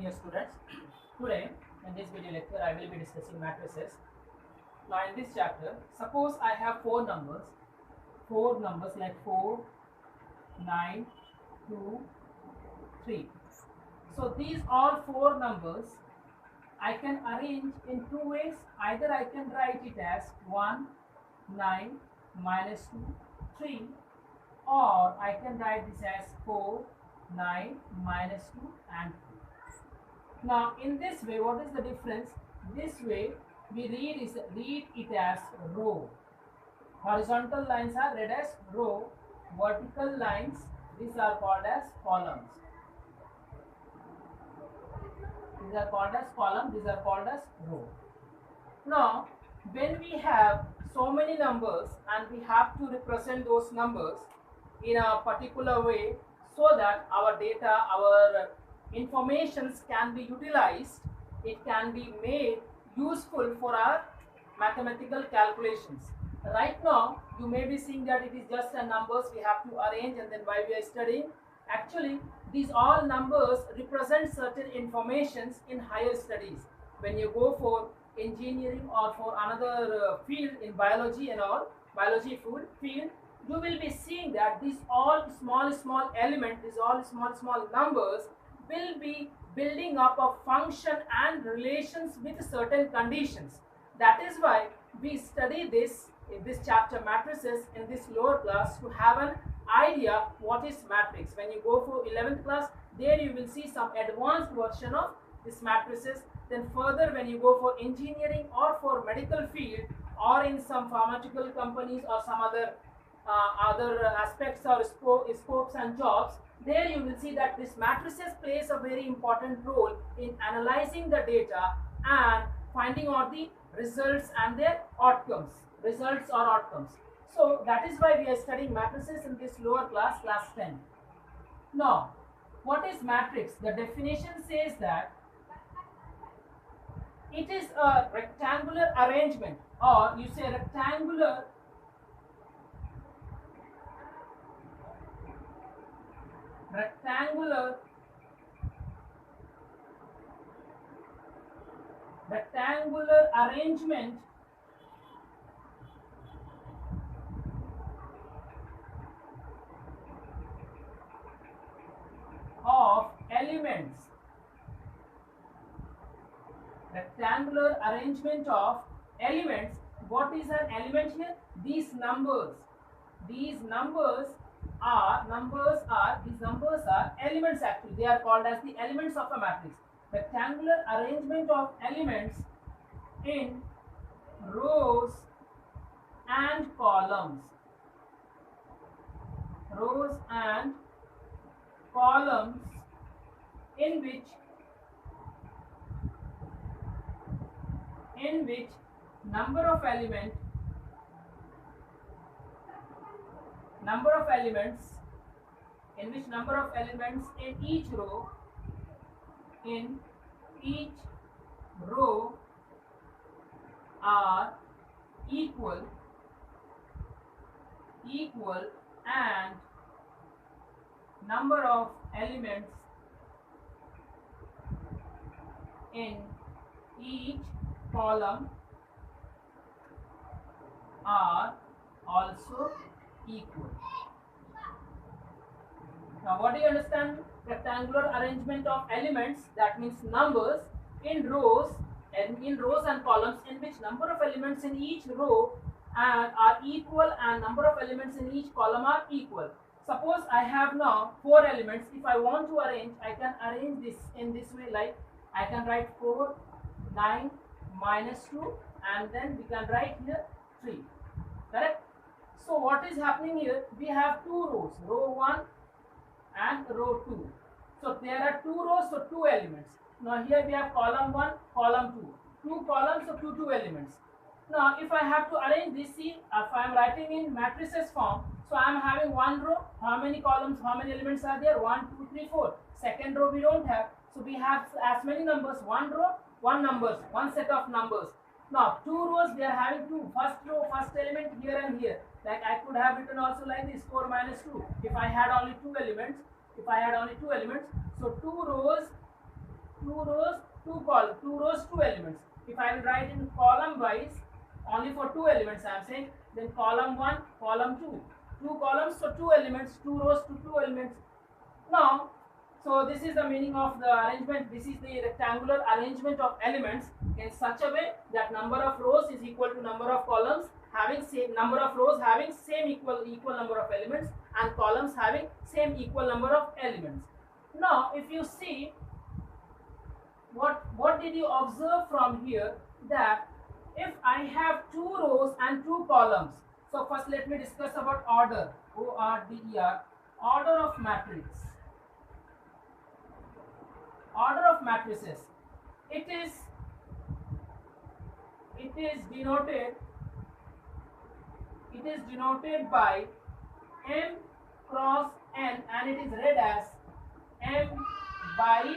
Dear students, today in this video lecture I will be discussing matrices. Now in this chapter, suppose I have four numbers like 4, 9, 2, 3. So these all four numbers I can arrange in two ways. Either I can write it as 1, 9, minus 2, 3, or I can write this as 4, 9, minus 2 and 2. Now in this way, what is the difference? This way we read it as row. Horizontal lines are read as row. Vertical lines, these are called as columns. These are called as column. These are called as row. Now when we have so many numbers and we have to represent those numbers in a particular way so that our data, our informations can be utilized, it can be made useful for our mathematical calculations. Right now you may be seeing that it is just a numbers we have to arrange, and then while we are studying, actually these all numbers represent certain informations in higher studies. When you go for engineering or for another field in biology and all, biology field, you will be seeing that these all small elements, these all small numbers will be building up a function and relations with certain conditions. That is why we study this in this chapter matrices in this lower class to have an idea what is matrix. When you go for 11th class, there you will see some advanced version of this matrices. Then further when you go for engineering or for medical field or in some pharmaceutical companies or some other aspects or scopes and jobs, there you will see that this matrices plays a very important role in analyzing the data and finding out the results and their outcomes, results or outcomes. So that is why we are studying matrices in this lower class, class 10. Now, what is matrix? The definition says that it is a rectangular arrangement, or you say rectangular arrangement of elements. Rectangular arrangement of elements. What is an element here? These numbers are elements. Actually they are called as the elements of a matrix. Rectangular arrangement of elements in rows and columns. Rows and columns in which number of elements in each row are equal and number of elements in each column are also equal. Now what do you understand? Rectangular arrangement of elements, that means numbers in rows and columns in which number of elements in each row are equal and number of elements in each column are equal. Suppose I have now 4 elements. If I want to arrange, I can arrange this in this way, like I can write 4, 9, minus 2, and then we can write here 3. Correct? So what is happening here? We have 2 rows, row 1 and row 2. So there are 2 rows, so 2 elements. Now here we have column 1, column 2. 2 columns, so 2 elements. Now if I have to arrange this, see, if I am writing in matrices form, so I am having one row. How many columns, how many elements are there? 1, 2, 3, 4. Second row we don't have. So we have as many numbers. One row, one set of numbers. Now 2 rows, they are having 2. First row, first element here and here. Like I could have written also like this, 4 minus 2. If I had only 2 elements, so 2 rows two rows, two columns, two rows, two elements. If I will write in column wise only for two elements, I am saying, then column 1, column 2, two columns, so two elements, two rows to two elements. Now, so this is the meaning of the arrangement. This is the rectangular arrangement of elements in such a way that number of rows is equal to number of columns having same number of rows having same equal number of elements, and columns having same equal number of elements. Now, if you see, what did you observe from here, that if I have two rows and two columns, so first let me discuss about order, O-R-D-E-R, order of matrix. Order of matrices, it is denoted by M cross N, and it is read as M by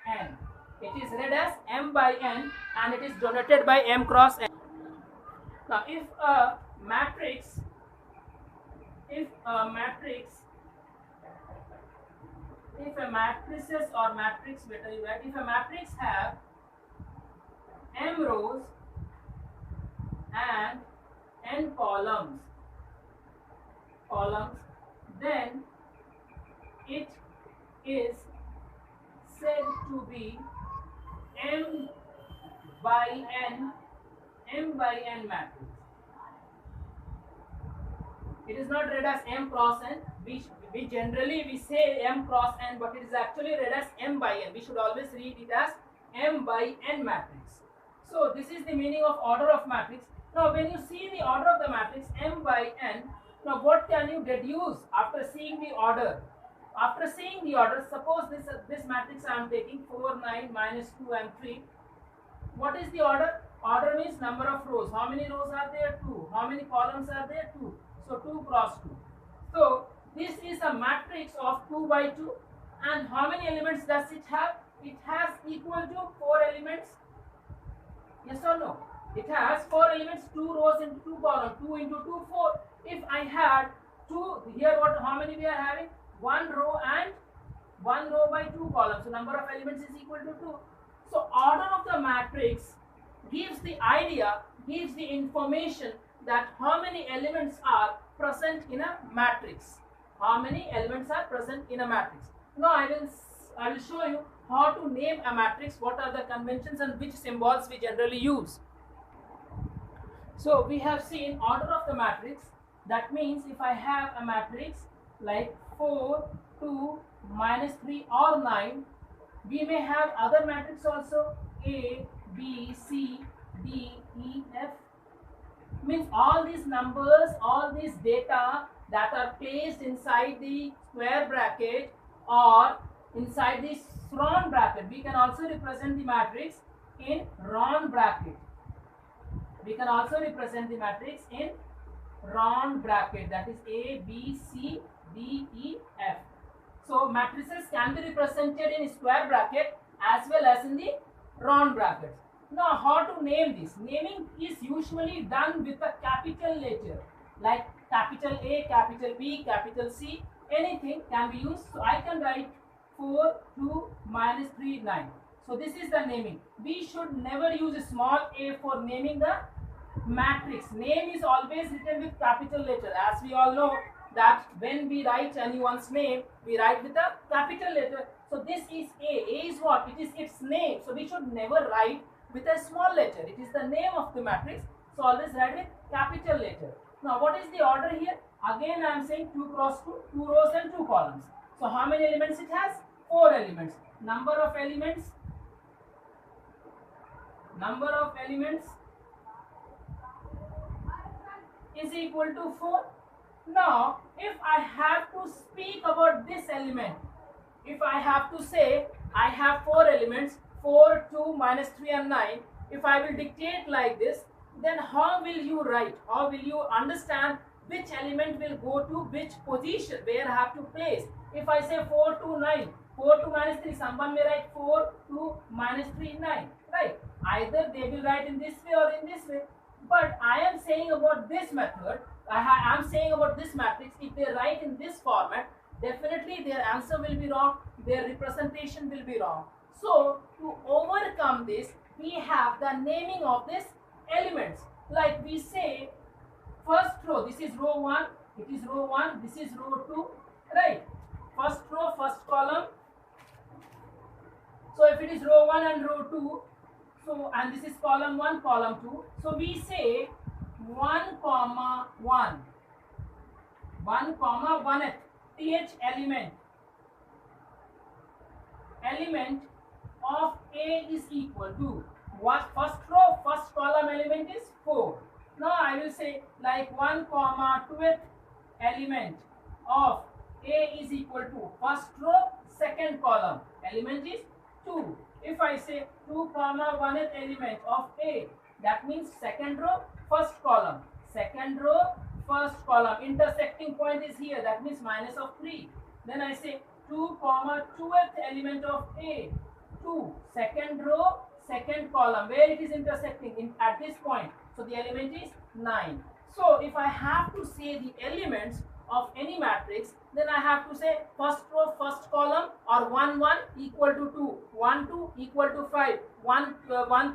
N. It is read as M by N, and it is denoted by M cross N. Now, if a matrices or matrix, better you write, if a matrix have M rows and N columns, then it is said to be M by N matrix. It is not read as M cross N. We generally say M cross N, but it is actually read as M by N. We should always read it as M by N matrix. So this is the meaning of order of matrix. Now, when you see the order of the matrix M by N, now what can you deduce after seeing the order? After seeing the order, suppose this matrix I am taking 4, 9, minus 2 and 3. What is the order? Order means number of rows. How many rows are there? 2. How many columns are there? 2. So 2 cross 2. So this is a matrix of 2 by 2. And how many elements does it have? It has equal to 4 elements. Yes or no? It has 4 elements, 2 rows into 2 columns. 2 into 2, 4. If I had 2, here how many we are having? 1 row and 1 row by 2 columns. So number of elements is equal to 2. So order of the matrix gives the idea, gives the information that how many elements are present in a matrix. How many elements are present in a matrix. Now I will show you how to name a matrix, what are the conventions and which symbols we generally use. So we have seen order of the matrix. That means if I have a matrix like 4, 2, minus 3 or 9, we may have other matrix also, A, B, C, D, E, F. Means all these numbers, all these data that are placed inside the square bracket or inside the round bracket. We can also represent the matrix in round bracket. We can also represent the matrix in round bracket, that is A, B, C, D, E, F. So matrices can be represented in square bracket as well as in the round brackets. Now how to name this? Naming is usually done with a capital letter like capital A, capital B, capital C, anything can be used. So I can write 4, 2, minus 3, 9. So this is the naming. We should never use a small a for naming the matrix. Name is always written with capital letter. As we all know that when we write anyone's name, we write with a capital letter. So this is A. A is what? It is its name. So we should never write with a small letter. It is the name of the matrix. So always write with capital letter. Now what is the order here? Again I am saying 2 cross 2, 2 rows and 2 columns. So how many elements it has? 4 elements. Number of elements is equal to 4. Now if I have to speak about this element, if I have to say I have 4 elements, 4, 2, minus 3 and 9, if I will dictate like this, then how will you write? How will you understand which element will go to which position, where I have to place? If I say 4, 2, 9, 4, 2, minus 3, someone may write 4, 2, minus 3, 9, right? Either they will write in this way or in this way. But I am saying about this method, I am saying about this matrix, if they write in this format, definitely their answer will be wrong, their representation will be wrong. So to overcome this, we have the naming of these elements. Like we say, first row, this is row 1, it is row 1, this is row 2, right? First row, first column. So if it is row 1 and row 2, so and this is column 1, column 2, so we say 1 comma 1, 1 comma 1th, th element of A is equal to what? First row, first column element is 4. Now I will say like 1 comma 2th element of A is equal to first row, second column element is 2. If I say 2 comma 1th element of A, that means second row, first column, second row, first column, intersecting point is here, that means minus of 3. Then I say 2 comma 2th element of A, 2, second row, second column, where it is intersecting at this point, so the element is 9. So if I have to say the elements of any matrix, then I have to say first row, first column, or 1 1 equal to 2, 1 2 equal to 5, 1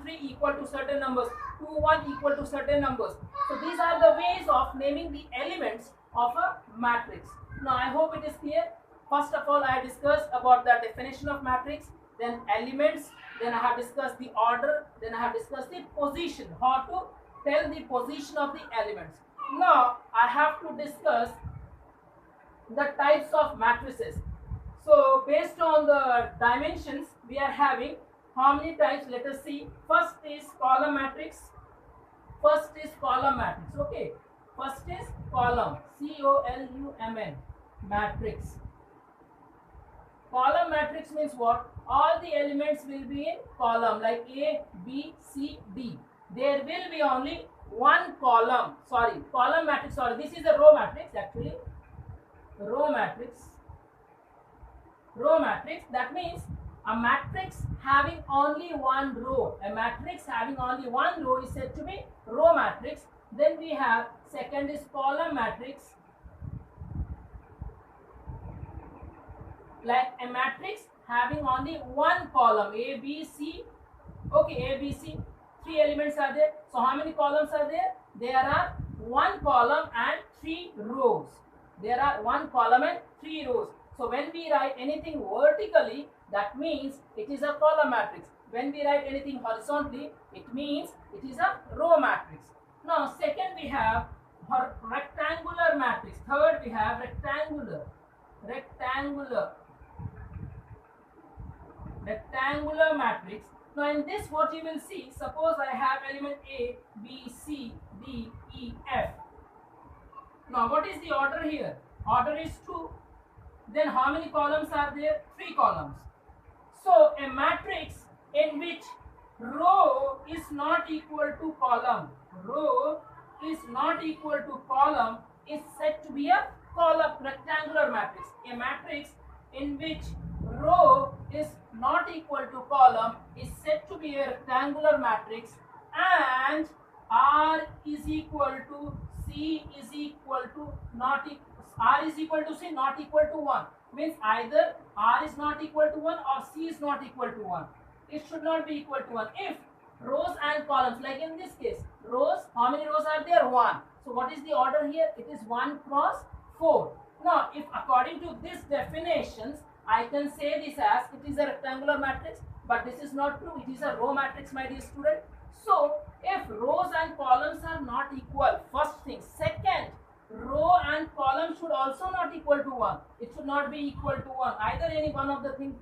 3 equal to certain numbers, 2 1 equal to certain numbers. So these are the ways of naming the elements of a matrix. Now I hope it is clear. First of all, I discussed about the definition of matrix, then elements, then I have discussed the order, then I have discussed the position, how to tell the position of the elements. Now I have to discuss the types of matrices. So based on the dimensions we are having, how many types? Let us see. First is column matrix. First is column matrix. Okay. First is column, C-O-L-U-M-N, matrix. Column matrix means what? All the elements will be in column, like A, B, C, D. There will be only one column. Sorry, column matrix. Sorry, this is a row matrix actually. Row matrix. Row matrix. That means a matrix having only one row. A matrix having only one row is said to be row matrix. Then we have second is column matrix. Like a matrix having only one column, A, B, C. Okay, A, B, C. 3 elements are there. So how many columns are there? There are 1 column and 3 rows. There are 1 column and 3 rows. So when we write anything vertically, that means it is a column matrix. When we write anything horizontally, it means it is a row matrix. Now second we have rectangular matrix. Third we have rectangular matrix. Now in this what you will see, suppose I have element A, B, C, D, E, F. Now what is the order here? Order is 2. Then how many columns are there? 3 columns. So a matrix in which row is not equal to column, row is not equal to column is said to be a column rectangular matrix. A matrix in which row is not equal to column is said to be a rectangular matrix, and R is equal to C is equal to not equal, R is equal to C not equal to 1. Means either R is not equal to 1 or C is not equal to 1. It should not be equal to 1. If rows and columns, like in this case, rows, how many rows are there? 1. So what is the order here? It is 1 cross 4. Now if according to these definitions, I can say this as it is a rectangular matrix, but this is not true. It is a row matrix, my dear student. So if rows and columns are not equal, first thing. Second, row and column should also not equal to 1. It should not be equal to 1. Either any one of the things,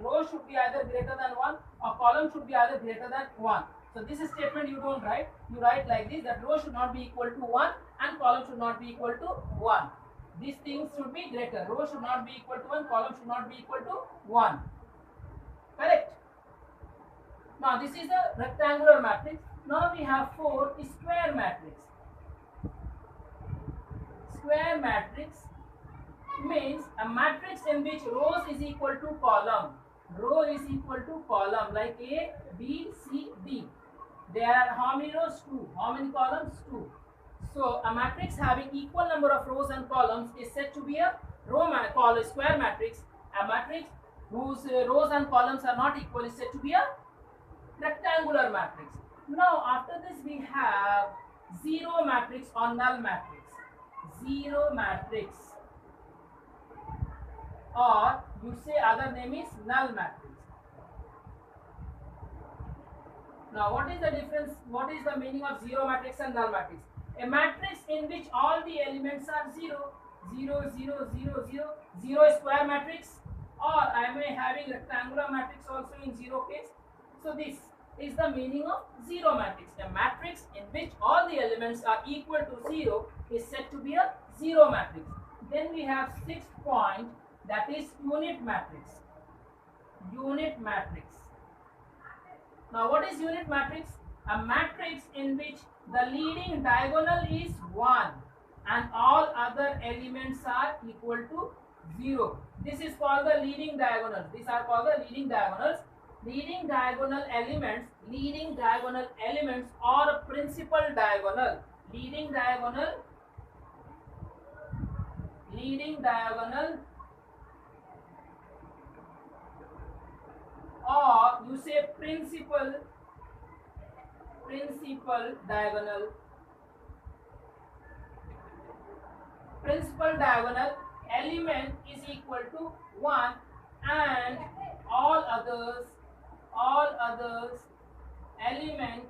row should be either greater than 1 or column should be either greater than 1. So this statement you don't write. You write like this, that row should not be equal to 1 and column should not be equal to 1. These things should be greater. Row should not be equal to 1, column should not be equal to 1. Correct? Now this is a rectangular matrix. Now we have 4 square matrix. Square matrix means a matrix in which rows is equal to column. Row is equal to column, like A, B, C, D. There are how many rows? 2. How many columns? 2. So a matrix having equal number of rows and columns is said to be a square matrix. A matrix whose rows and columns are not equal is said to be a rectangular matrix. Now after this we have zero matrix or null matrix. Zero matrix, or you say other name is null matrix. Now what is the difference? What is the meaning of zero matrix and null matrix? A matrix in which all the elements are 0, 0, 0, 0, 0, 0 square matrix, or I may having rectangular matrix also in 0 case. So this is the meaning of zero matrix. A matrix in which all the elements are equal to 0 is said to be a zero matrix. Then we have sixth point, that is unit matrix. Unit matrix. Now what is unit matrix? A matrix in which the leading diagonal is 1 and all other elements are equal to 0. This is called the leading diagonals. These are called the leading diagonals. Leading diagonal elements or a principal diagonal. Leading diagonal or you say principal diagonal. Principal diagonal element is equal to 1 and all others element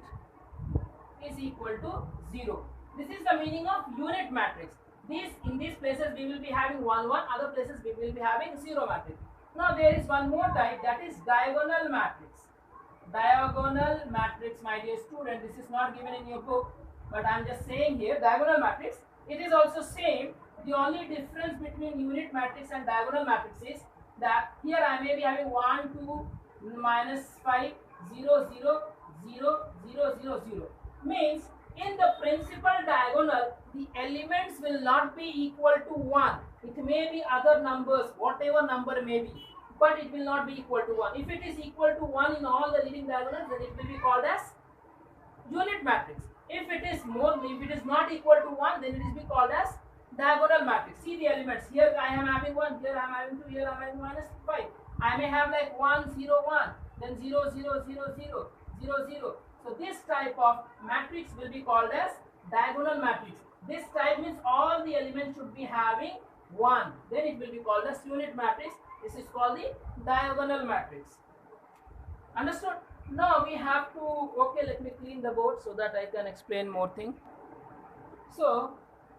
is equal to 0. This is the meaning of unit matrix. In these places we will be having 1 1, other places we will be having 0 matrix. Now there is one more type, that is diagonal matrix. Diagonal matrix, my dear student, this is not given in your book, but I am just saying here diagonal matrix. It is also same. The only difference between unit matrix and diagonal matrix is that here I may be having 1 2 -5 0 0 0 0 0 0. Means in the principal diagonal the elements will not be equal to 1. It may be other numbers, whatever number may be, but it will not be equal to 1. If it is equal to 1 in all the leading diagonals, then it will be called as unit matrix. If it is not equal to 1, then it is be called as diagonal matrix. See the elements. Here I am having 1, here I am having 2, here I am having -5. I may have like 1 0 1, then 0 0 0 0 0 0. So this type of matrix will be called as diagonal matrix. This type means all the elements should be having 1. Then it will be called as unit matrix. This is called the diagonal matrix. Understood? Now we have to, okay, let me clean the board so that I can explain more thing. So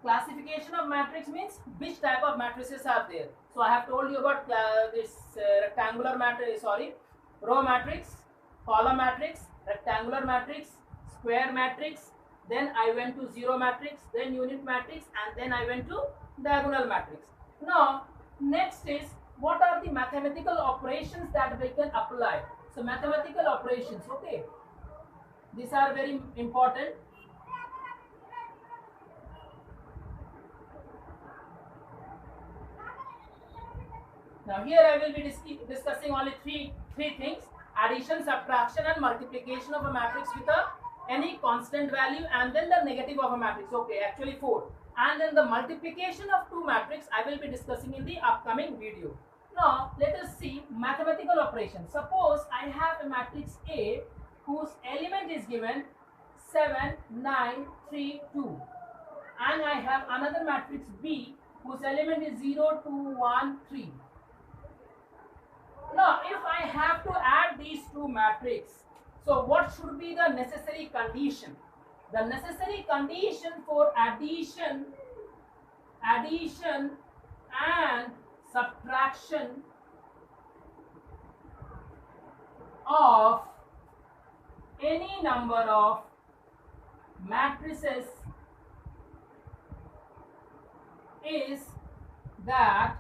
classification of matrix means which type of matrices are there. So I have told you about this rectangular matrix, row matrix, column matrix, rectangular matrix, square matrix, then I went to zero matrix, then unit matrix, and then I went to diagonal matrix. Now next is, what are the mathematical operations that we can apply? So mathematical operations, okay, these are very important. Now here I will be discussing only three things: addition, subtraction and multiplication of a matrix with any constant value, and then the negative of a matrix. Okay, actually 4. And then the multiplication of two matrix I will be discussing in the upcoming video. Now let us see mathematical operations. Suppose I have a matrix A whose element is given 7 9 3 2, and I have another matrix B whose element is 0 2 1 3. Now if I have to add these two matrices, so what should be the necessary condition? The necessary condition for addition and subtraction of any number of matrices is that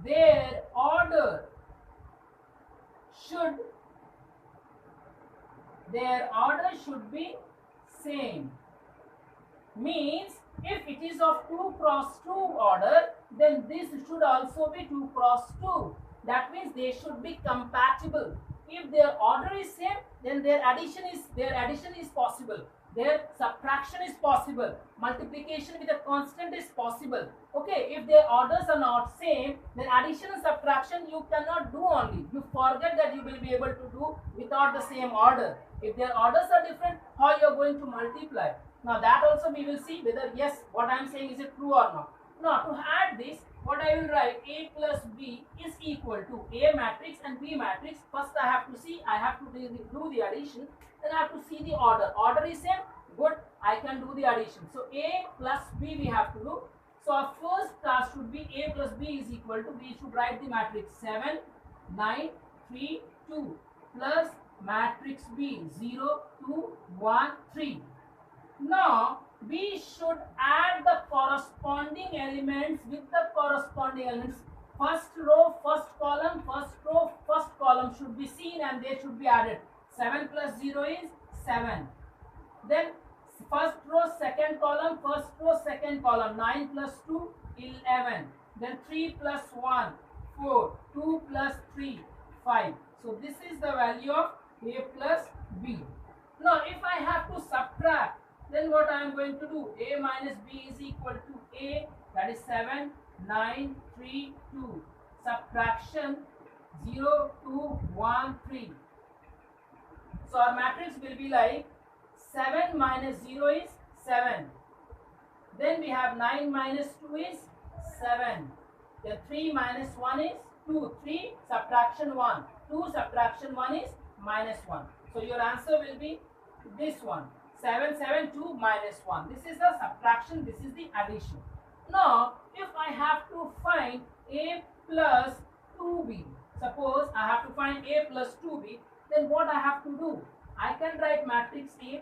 their order should be same. Means if it is of 2 cross 2 order, then this should also be 2 cross 2. That means they should be compatible. If their order is same, then their addition is possible. Their subtraction is possible. Multiplication with a constant is possible. Okay, if their orders are not same, then addition and subtraction you cannot do only. You forget that you will be able to do without the same order. If their orders are different, how you are going to multiply? Now that also we will see whether yes, what I am saying is it true or not. Now to add this, what I will write, A plus B is equal to A matrix and B matrix. First I have to see, I have to do the addition. Then I have to see the order. Order is same. Good. I can do the addition. So A plus B we have to do. So our first task should be A plus B is equal to, we should write the matrix 7, 9, 3, 2 plus matrix B 0, 2, 1, 3. Now we should add the corresponding elements with the corresponding elements. First row, first column, first row, first column should be seen and they should be added. 7 plus 0 is 7. Then first row, second column, first row, second column. 9 plus 2, 11. Then 3 plus 1, 4. 2 plus 3, 5. So this is the value of A plus B. Now if I have to subtract, then what I am going to do? A minus B is equal to A, that is 7, 9, 3, 2. Subtraction 0, 2, 1, 3. So our matrix will be like 7 minus 0 is 7. Then we have 9 minus 2 is 7. Then 3 minus 1 is 2. 3 subtraction 1. 2 subtraction 1 is minus 1. So your answer will be this one. 7, 7, 2 minus 1. This is the subtraction, this is the addition. Now, if I have to find A plus 2B, suppose I have to find A plus 2B, then what I have to do? I can write matrix A.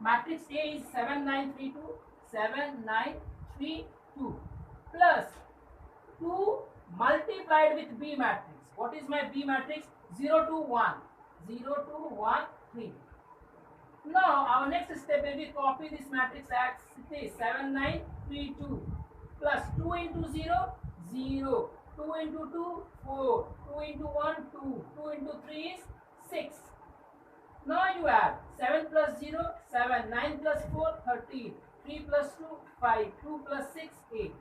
Matrix A is 7, 9, 3, 2, 7, 9, 3, 2 plus 2 multiplied with B matrix. What is my B matrix? 0, 2, 1. 0, 2, 1, 3. Now our next step will be copy this matrix as it is 7, 9, 3, 2 plus 2 into 0, 0, 2 into 2, 4, 2 into 1, 2, 2 into 3 is 6. Now you add 7 plus 0, 7, 9 plus 4, 13, 3 plus 2, 5, 2 plus 6, 8.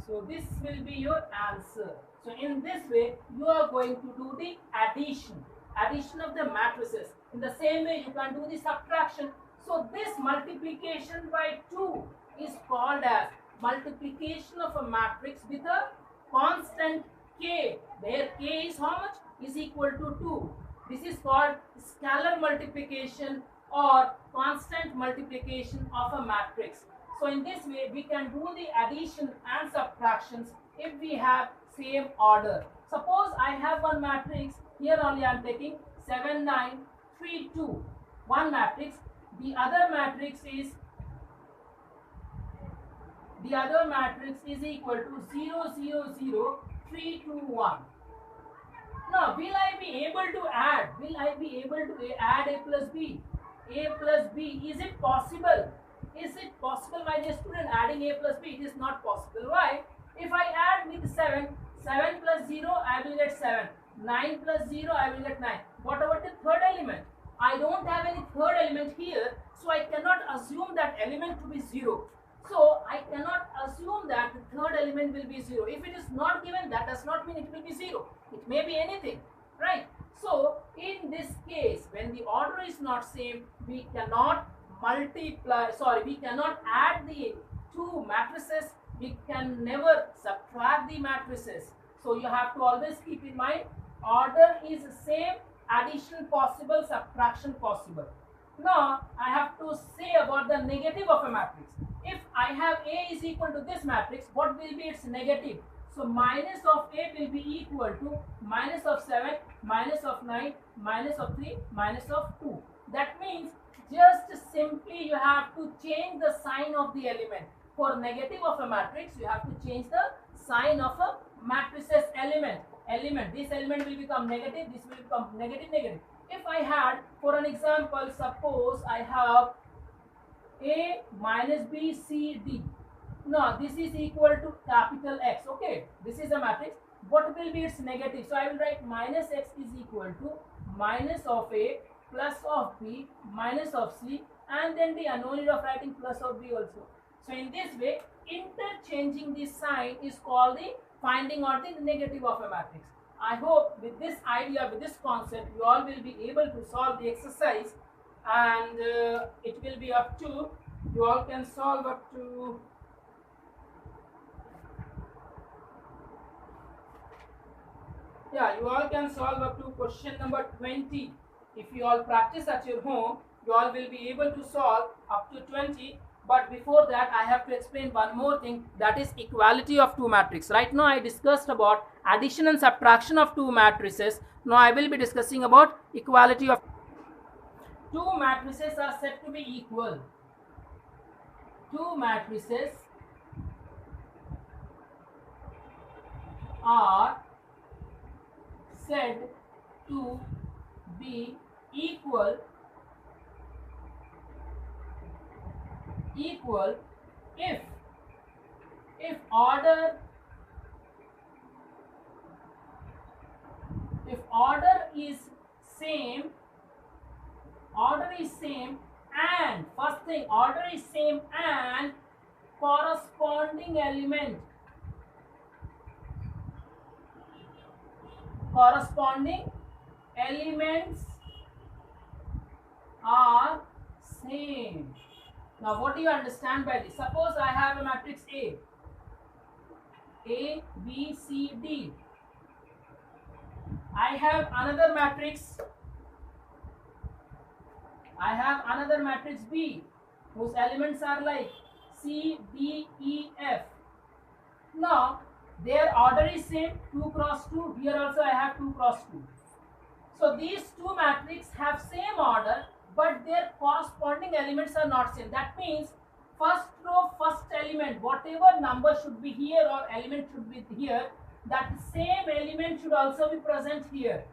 So this will be your answer. So in this way you are going to do the addition of the matrices. In the same way you can do the subtraction. So this multiplication by 2 is called as multiplication of a matrix with a constant k, where k is how much? Is equal to 2. This is called scalar multiplication or constant multiplication of a matrix. So in this way we can do the addition and subtractions if we have same order. Suppose I have one matrix, here only I am taking 7, 9, 3, 2, one matrix. The other matrix is equal to 0, 0, 0, 3, 2, 1. Now, will I be able to add? Will I be able to add A plus B? A plus B, is it possible? Is it possible, my dear student, adding A plus B? It is not possible. Why? If I add with 7, 7 plus 0, I will get 7. 9 plus 0, I will get 9. What about the third element? I don't have any third element here, so I cannot assume that element to be 0. So I cannot assume that the third element will be 0. If it is not given, that does not mean it will be 0. It may be anything, right? So in this case, when the order is not same, we cannot we cannot add the two matrices. We can never subtract the matrices. So you have to always keep in mind, order is same, addition possible, subtraction possible. Now I have to say about the negative of a matrix. If I have A is equal to this matrix, what will be its negative? So minus of A will be equal to minus of 7, minus of 9, minus of 3, minus of 2. That means just simply you have to change the sign of the element. For negative of a matrix, you have to change the sign of a matrices element. This element will become negative, this will become negative, negative. If I had, for an example, suppose I have A minus B, C, D. Now this is equal to capital X. Okay, this is a matrix. What will be its negative? So I will write minus X is equal to minus of A plus of B minus of C and then B, and no need of writing plus or B also. So in this way, interchanging the sign is called the finding out the negative of a matrix. I hope with this idea, with this concept, you all will be able to solve the exercise, and it will be up to, you all can solve up to you all can solve up to question number 20. If you all practice at your home, you all will be able to solve up to 20. But before that, I have to explain one more thing, that is equality of two matrices. Right now I discussed about addition and subtraction of two matrices. Now I will be discussing about equality of two matrices are said to be equal. Two matrices are said to be equal if order is same, and first thing, order is same and corresponding elements are same. Now what do you understand by this? Suppose I have a matrix A, B, C, D. I have another matrix B, whose elements are like C, D, E, F. Now their order is same, 2 cross 2. Here also I have 2 cross 2. So these two matrices have same order, but their corresponding elements are not same. That means first row, first element, whatever number should be here or element should be here, that same element should also be present here.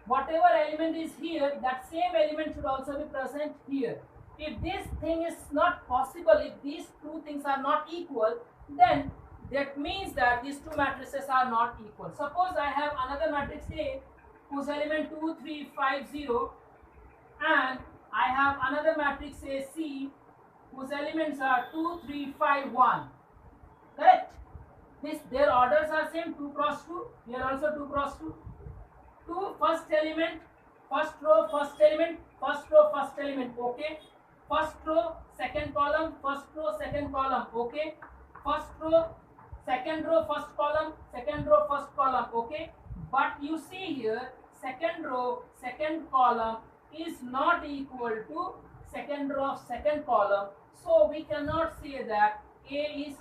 Whatever element is here, that same element should also be present here. If this thing is not possible, if these two things are not equal, then that means that these two matrices are not equal. Suppose I have another matrix A whose element 2, 3, 5, 0, and I have another matrix A C whose elements are 2, 3, 5, 1. Correct? Their orders are same, 2 cross 2. Here also 2 cross 2. 2 first element, first row, first element, first row, first element. Okay. First row, second column, first row, second column. Okay. First row, second row, first column, second row, first column. Okay. But you see here, second row, second column is not equal to second row of second column. So we cannot say that A is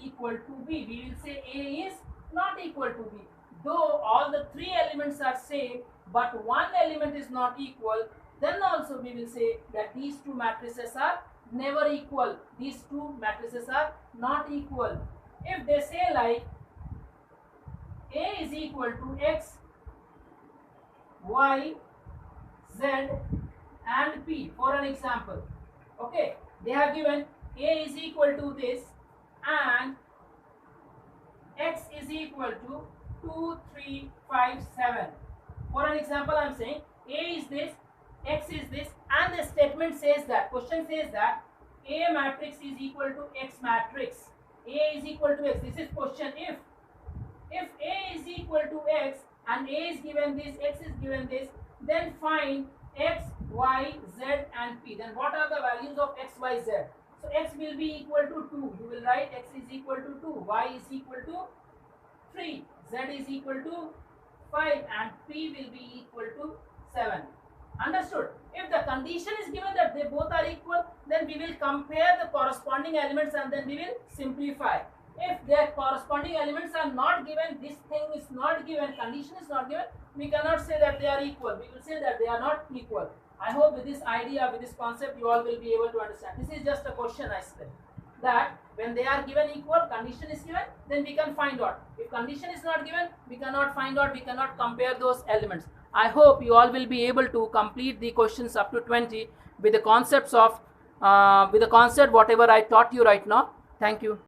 equal to B. We will say A is not equal to B. Though all the three elements are same, but one element is not equal, then also we will say that these two matrices are never equal. These two matrices are not equal. If they say like A is equal to X, Y, Z and P, for an example. Okay, they have given A is equal to this and X is equal to 2, 3, 5, 7. For an example, I am saying A is this, X is this, and the statement says that, question says that A matrix is equal to X matrix. A is equal to X. This is question if. If A is equal to X and A is given this, X is given this, then find X, Y, Z and P. Then what are the values of X, Y, Z? So X will be equal to 2. You will write X is equal to 2, Y is equal to 3, Z is equal to 5 and P will be equal to 7. Understood? If the condition is given that they both are equal, then we will compare the corresponding elements and then we will simplify. If their corresponding elements are not given, this thing is not given, condition is not given, we cannot say that they are equal. We will say that they are not equal. I hope with this idea, with this concept, you all will be able to understand. This is just a question I said, that when they are given equal, condition is given, then we can find out. If condition is not given, we cannot find out, we cannot compare those elements. I hope you all will be able to complete the questions up to 20 with the concepts of, with the concept whatever I taught you right now. Thank you.